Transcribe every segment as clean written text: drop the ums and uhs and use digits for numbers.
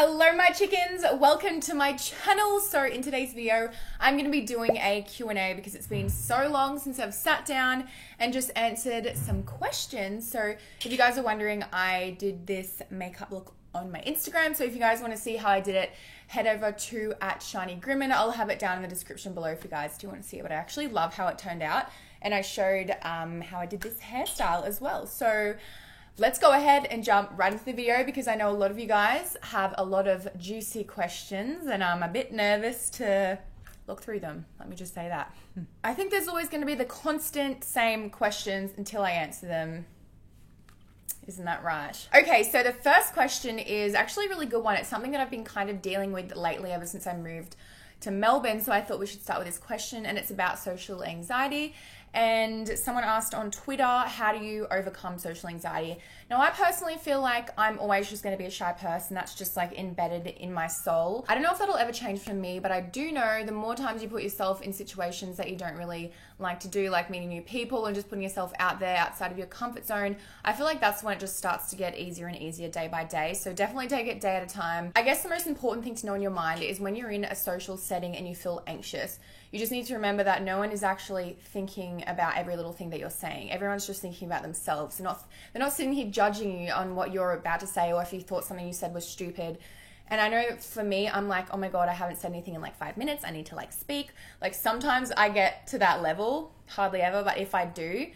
Hello my chickens, welcome to my channel. So in today's video, I'm going to be doing a Q&A because it's been so long since I've sat down and just answered some questions. So if you guys are wondering, I did this makeup look on my Instagram. So if you guys want to see how I did it, head over to @ShinyGrimmin. I'll have it down in the description below if you guys do want to see it. But I actually love how it turned out. And I showed how I did this hairstyle as well. So let's go ahead and jump right into the video because I know a lot of you guys have a lot of juicy questions and I'm a bit nervous to look through them. Let me just say that. I think there's always going to be the constant same questions until I answer them. Isn't that right? Okay, so the first question is actually a really good one. It's something that I've been kind of dealing with lately ever since I moved to Melbourne. So I thought we should start with this question, and it's about social anxiety. And someone asked on Twitter, how do you overcome social anxiety? Now, I personally feel like I'm always just going to be a shy person. That's just like embedded in my soul. I don't know if that'll ever change for me, but I do know the more times you put yourself in situations that you don't really like to do, like meeting new people and just putting yourself out there outside of your comfort zone, I feel like that's when it just starts to get easier and easier day by day. So definitely take it day at a time. I guess the most important thing to know in your mind is when you're in a social setting and you feel anxious, you just need to remember that no one is actually thinking about every little thing that you're saying. Everyone's just thinking about themselves. They're not sitting here judging you on what you're about to say or if you thought something you said was stupid. And I know for me, I'm like, oh my God, I haven't said anything in like 5 minutes. I need to like speak. Like sometimes I get to that level, hardly ever, but if I do,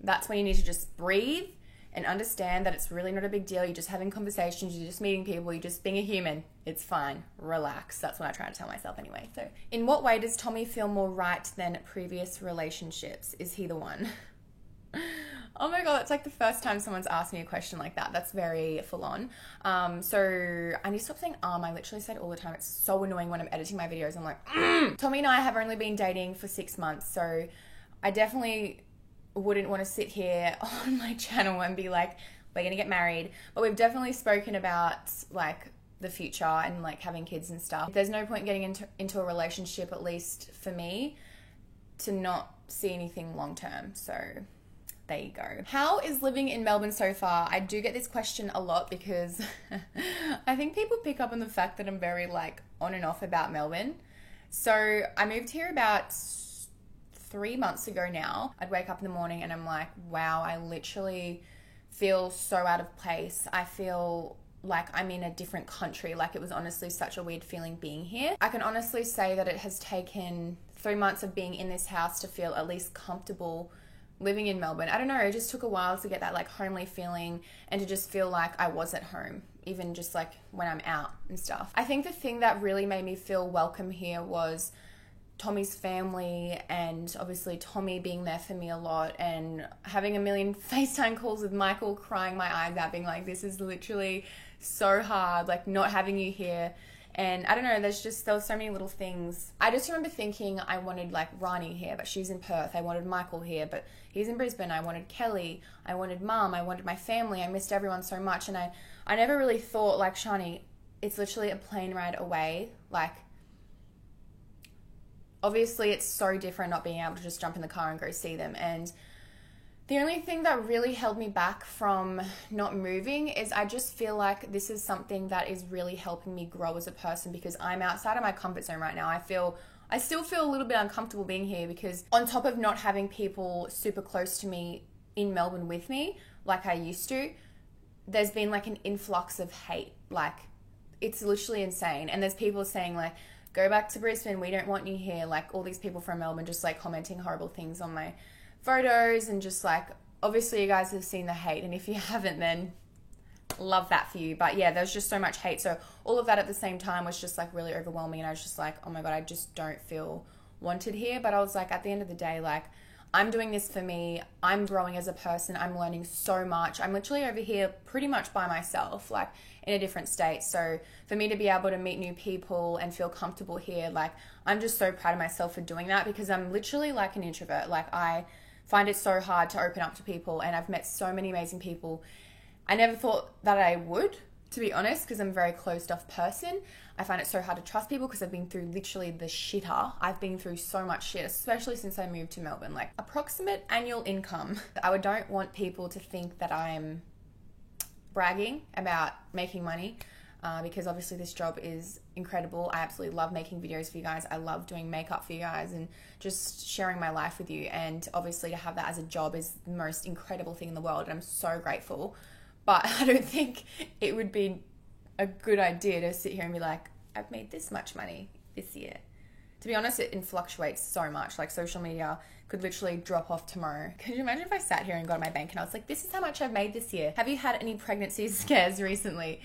that's when you need to just breathe and understand that it's really not a big deal. You're just having conversations, you're just meeting people, you're just being a human. It's fine. Relax. That's what I try to tell myself anyway. So, in what way does Tommy feel more right than previous relationships? Is he the one? Oh my God, it's like the first time someone's asked me a question like that. That's very full on. So I need to stop saying I literally say it all the time. It's so annoying when I'm editing my videos. I'm like, Tommy and I have only been dating for 6 months. So I definitely wouldn't want to sit here on my channel and be like, we're going to get married. But we've definitely spoken about like the future and like having kids and stuff. There's no point getting into a relationship, at least for me, to not see anything long term. So there you go. How is living in Melbourne so far? I do get this question a lot because I think people pick up on the fact that I'm very like on and off about Melbourne. So I moved here about 3 months ago now. I'd wake up in the morning and I'm like, wow, I literally feel so out of place. I feel like I'm in a different country. Like it was honestly such a weird feeling being here. I can honestly say that it has taken 3 months of being in this house to feel at least comfortable living in Melbourne. I don't know, it just took a while to get that like homely feeling and to just feel like I was at home, even just like when I'm out and stuff. I think the thing that really made me feel welcome here was Tommy's family and obviously Tommy being there for me a lot and having a million FaceTime calls with Michael, crying my eyes out, being like, this is literally so hard, like not having you here. And I don't know, there was so many little things. I just remember thinking I wanted like Rani here, but she's in Perth. I wanted Michael here, but he's in Brisbane. I wanted Kelly. I wanted Mum. I wanted my family. I missed everyone so much. And I never really thought like, Shani, it's literally a plane ride away. Like, obviously it's so different not being able to just jump in the car and go see them. And the only thing that really held me back from not moving is I just feel like this is something that is really helping me grow as a person because I'm outside of my comfort zone right now. I still feel a little bit uncomfortable being here because on top of not having people super close to me in Melbourne with me like I used to, there's been like an influx of hate. Like it's literally insane. And there's people saying like, go back to Brisbane, we don't want you here. Like all these people from Melbourne just like commenting horrible things on my photos and just like, obviously you guys have seen the hate, and if you haven't, then love that for you. But yeah, there's just so much hate. So all of that at the same time was just like really overwhelming, and I was just like, oh my God, I just don't feel wanted here. But I was like, at the end of the day, like I'm doing this for me. I'm growing as a person. I'm learning so much. I'm literally over here pretty much by myself, like in a different state. So for me to be able to meet new people and feel comfortable here, like I'm just so proud of myself for doing that because I'm literally like an introvert. Like I find it so hard to open up to people, and I've met so many amazing people. I never thought that I would, to be honest, because I'm a very closed off person. I find it so hard to trust people because I've been through literally the shitter. I've been through so much shit, especially since I moved to Melbourne. Like approximate annual income. I don't want people to think that I'm bragging about making money. Because obviously this job is incredible. I absolutely love making videos for you guys. I love doing makeup for you guys and just sharing my life with you. And obviously to have that as a job is the most incredible thing in the world. And I'm so grateful. But I don't think it would be a good idea to sit here and be like, I've made this much money this year. To be honest, it fluctuates so much. Like social media could literally drop off tomorrow. Could you imagine if I sat here and got my bank and I was like, this is how much I've made this year? Have you had any pregnancy scares recently?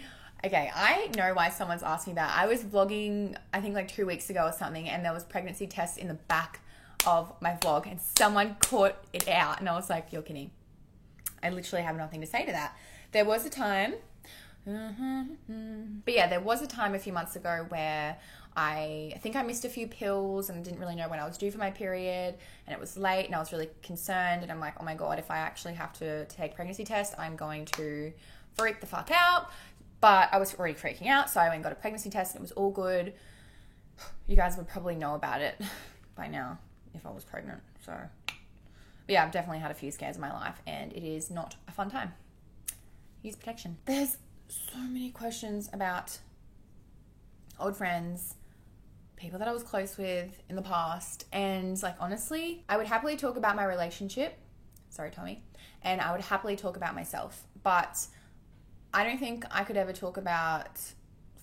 Okay, I know why someone's asked me that. I was vlogging, I think like 2 weeks ago or something, and there was pregnancy tests in the back of my vlog, and someone caught it out, and I was like, you're kidding. I literally have nothing to say to that. There was a time, but yeah, there was a time a few months ago where I think I missed a few pills and didn't really know when I was due for my period, and it was late, and I was really concerned, and I'm like, oh my God, if I actually have to take a pregnancy test, I'm going to freak the fuck out. But I was already freaking out, so I went and got a pregnancy test, and it was all good. You guys would probably know about it by now if I was pregnant. So, but yeah, I've definitely had a few scares in my life, and it is not a fun time. Use protection. There's so many questions about old friends, people that I was close with in the past, and like honestly, I would happily talk about my relationship. Sorry, Tommy. And I would happily talk about myself, but I don't think I could ever talk about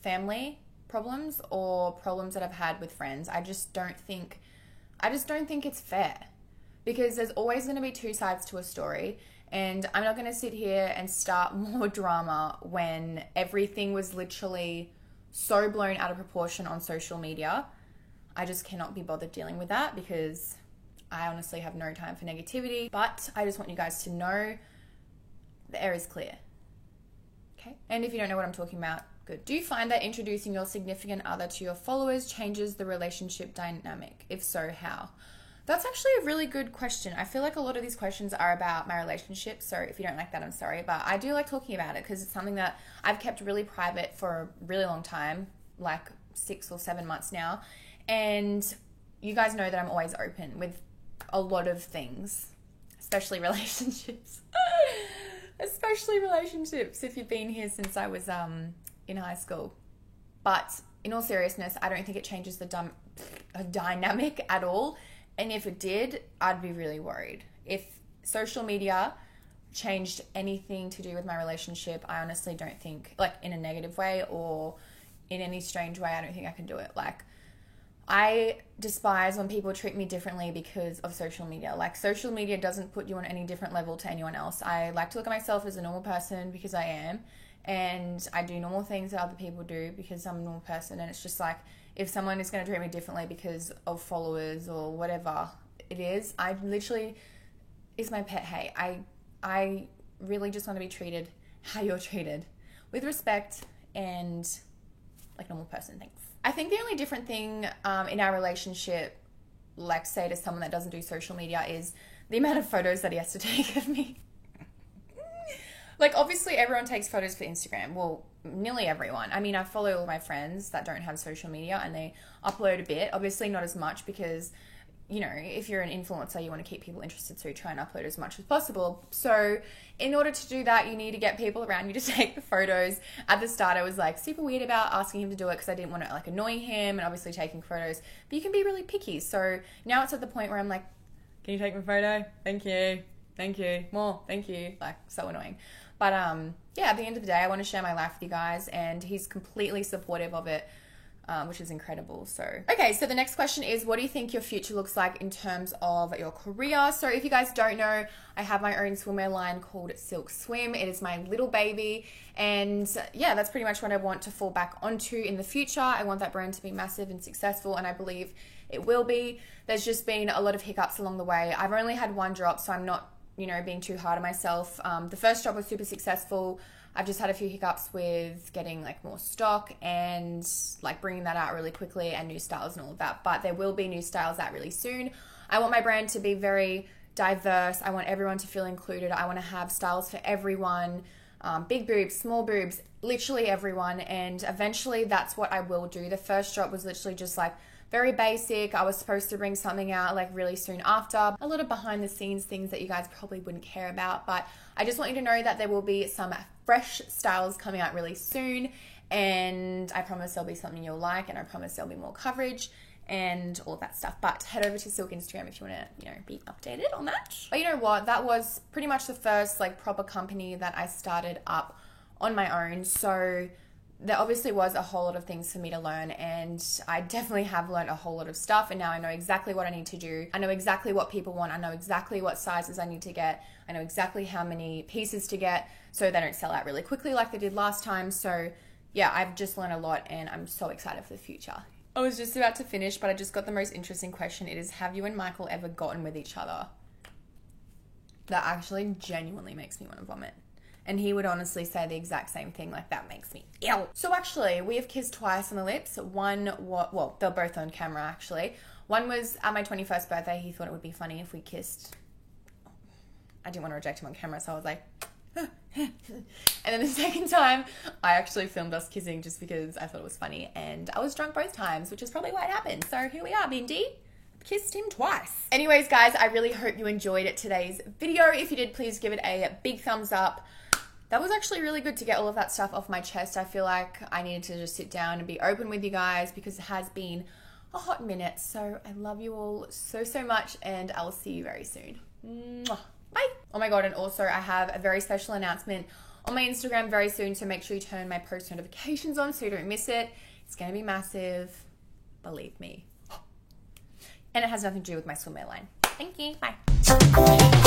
family problems or problems that I've had with friends. I just don't think it's fair, because there's always going to be two sides to a story, and I'm not going to sit here and start more drama when everything was literally so blown out of proportion on social media. I just cannot be bothered dealing with that, because I honestly have no time for negativity. But I just want you guys to know the air is clear. Okay. And if you don't know what I'm talking about, good. Do you find that introducing your significant other to your followers changes the relationship dynamic? If so, how? That's actually a really good question. I feel like a lot of these questions are about my relationship. So if you don't like that, I'm sorry. But I do like talking about it because it's something that I've kept really private for a really long time, like 6 or 7 months now. And you guys know that I'm always open with a lot of things, especially relationships. Especially relationships, if you've been here since I was in high school. But in all seriousness, I don't think it changes the dynamic at all. And if it did, I'd be really worried. If social media changed anything to do with my relationship, I honestly don't think, like in a negative way or in any strange way, I don't think I can do it. Like, I despise when people treat me differently because of social media. Like, social media doesn't put you on any different level to anyone else. I like to look at myself as a normal person because I am. And I do normal things that other people do because I'm a normal person. And it's just like, if someone is going to treat me differently because of followers or whatever it is, I literally, is my pet hate. I really just want to be treated how you're treated, with respect and like a normal person. Thanks. I think the only different thing in our relationship, like say to someone that doesn't do social media, is the amount of photos that he has to take of me. Like, obviously everyone takes photos for Instagram. Well, nearly everyone. I mean, I follow all my friends that don't have social media and they upload a bit. Obviously not as much because, you know, if you're an influencer, you want to keep people interested, so you try and upload as much as possible. So in order to do that, you need to get people around you to take the photos. At the start, I was like super weird about asking him to do it because I didn't want to like annoy him and obviously taking photos. But you can be really picky. So now it's at the point where I'm like, can you take my photo? Thank you. Thank you. More. Thank you. Like, so annoying. But yeah, at the end of the day, I want to share my life with you guys, and he's completely supportive of it, which is incredible. So, okay, so the next question is, what do you think your future looks like in terms of your career? So if you guys don't know, I have my own swimwear line called Silk Swim. It is my little baby, and yeah, that's pretty much what I want to fall back onto in the future. I want that brand to be massive and successful, and I believe it will be. There's just been a lot of hiccups along the way. I've only had one drop, so I'm not, you know, being too hard on myself. The first drop was super successful. I've just had a few hiccups with getting like more stock and like bringing that out really quickly, and new styles and all of that. But there will be new styles out really soon. I want my brand to be very diverse. I want everyone to feel included. I want to have styles for everyone, big boobs, small boobs, literally everyone. And eventually that's what I will do. The first drop was literally just like very basic. I was supposed to bring something out like really soon after. A lot of behind the scenes things that you guys probably wouldn't care about, but I just want you to know that there will be some fresh styles coming out really soon, and I promise there'll be something you'll like, and I promise there'll be more coverage and all of that stuff. But head over to Silk Instagram if you want to, be updated on that. But you know what? That was pretty much the first like proper company that I started up on my own. So there obviously was a whole lot of things for me to learn, and I definitely have learned a whole lot of stuff, and now I know exactly what I need to do. I know exactly what people want. I know exactly what sizes I need to get. I know exactly how many pieces to get so they don't sell out really quickly like they did last time. So yeah, I've just learned a lot, and I'm so excited for the future. I was just about to finish, but I just got the most interesting question. It is, have you and Michael ever gotten with each other? That actually genuinely makes me want to vomit. And he would honestly say the exact same thing, like, that makes me ill. So actually, we have kissed twice on the lips. Well, they're both on camera actually. One was at my 21st birthday. He thought it would be funny if we kissed. I didn't want to reject him on camera, so I was like, and then the second time, I actually filmed us kissing just because I thought it was funny, and I was drunk both times, which is probably why it happened. So here we are, Bindi. Kissed him twice. Anyways, guys, I really hope you enjoyed today's video. If you did, please give it a big thumbs up. That was actually really good to get all of that stuff off my chest. I feel like I needed to just sit down and be open with you guys because it has been a hot minute. So I love you all so, so much, and I will see you very soon. Mwah. Bye. Oh my God, and also I have a very special announcement on my Instagram very soon, so make sure you turn my post notifications on so you don't miss it. It's going to be massive. Believe me. And it has nothing to do with my swimwear line. Thank you. Bye.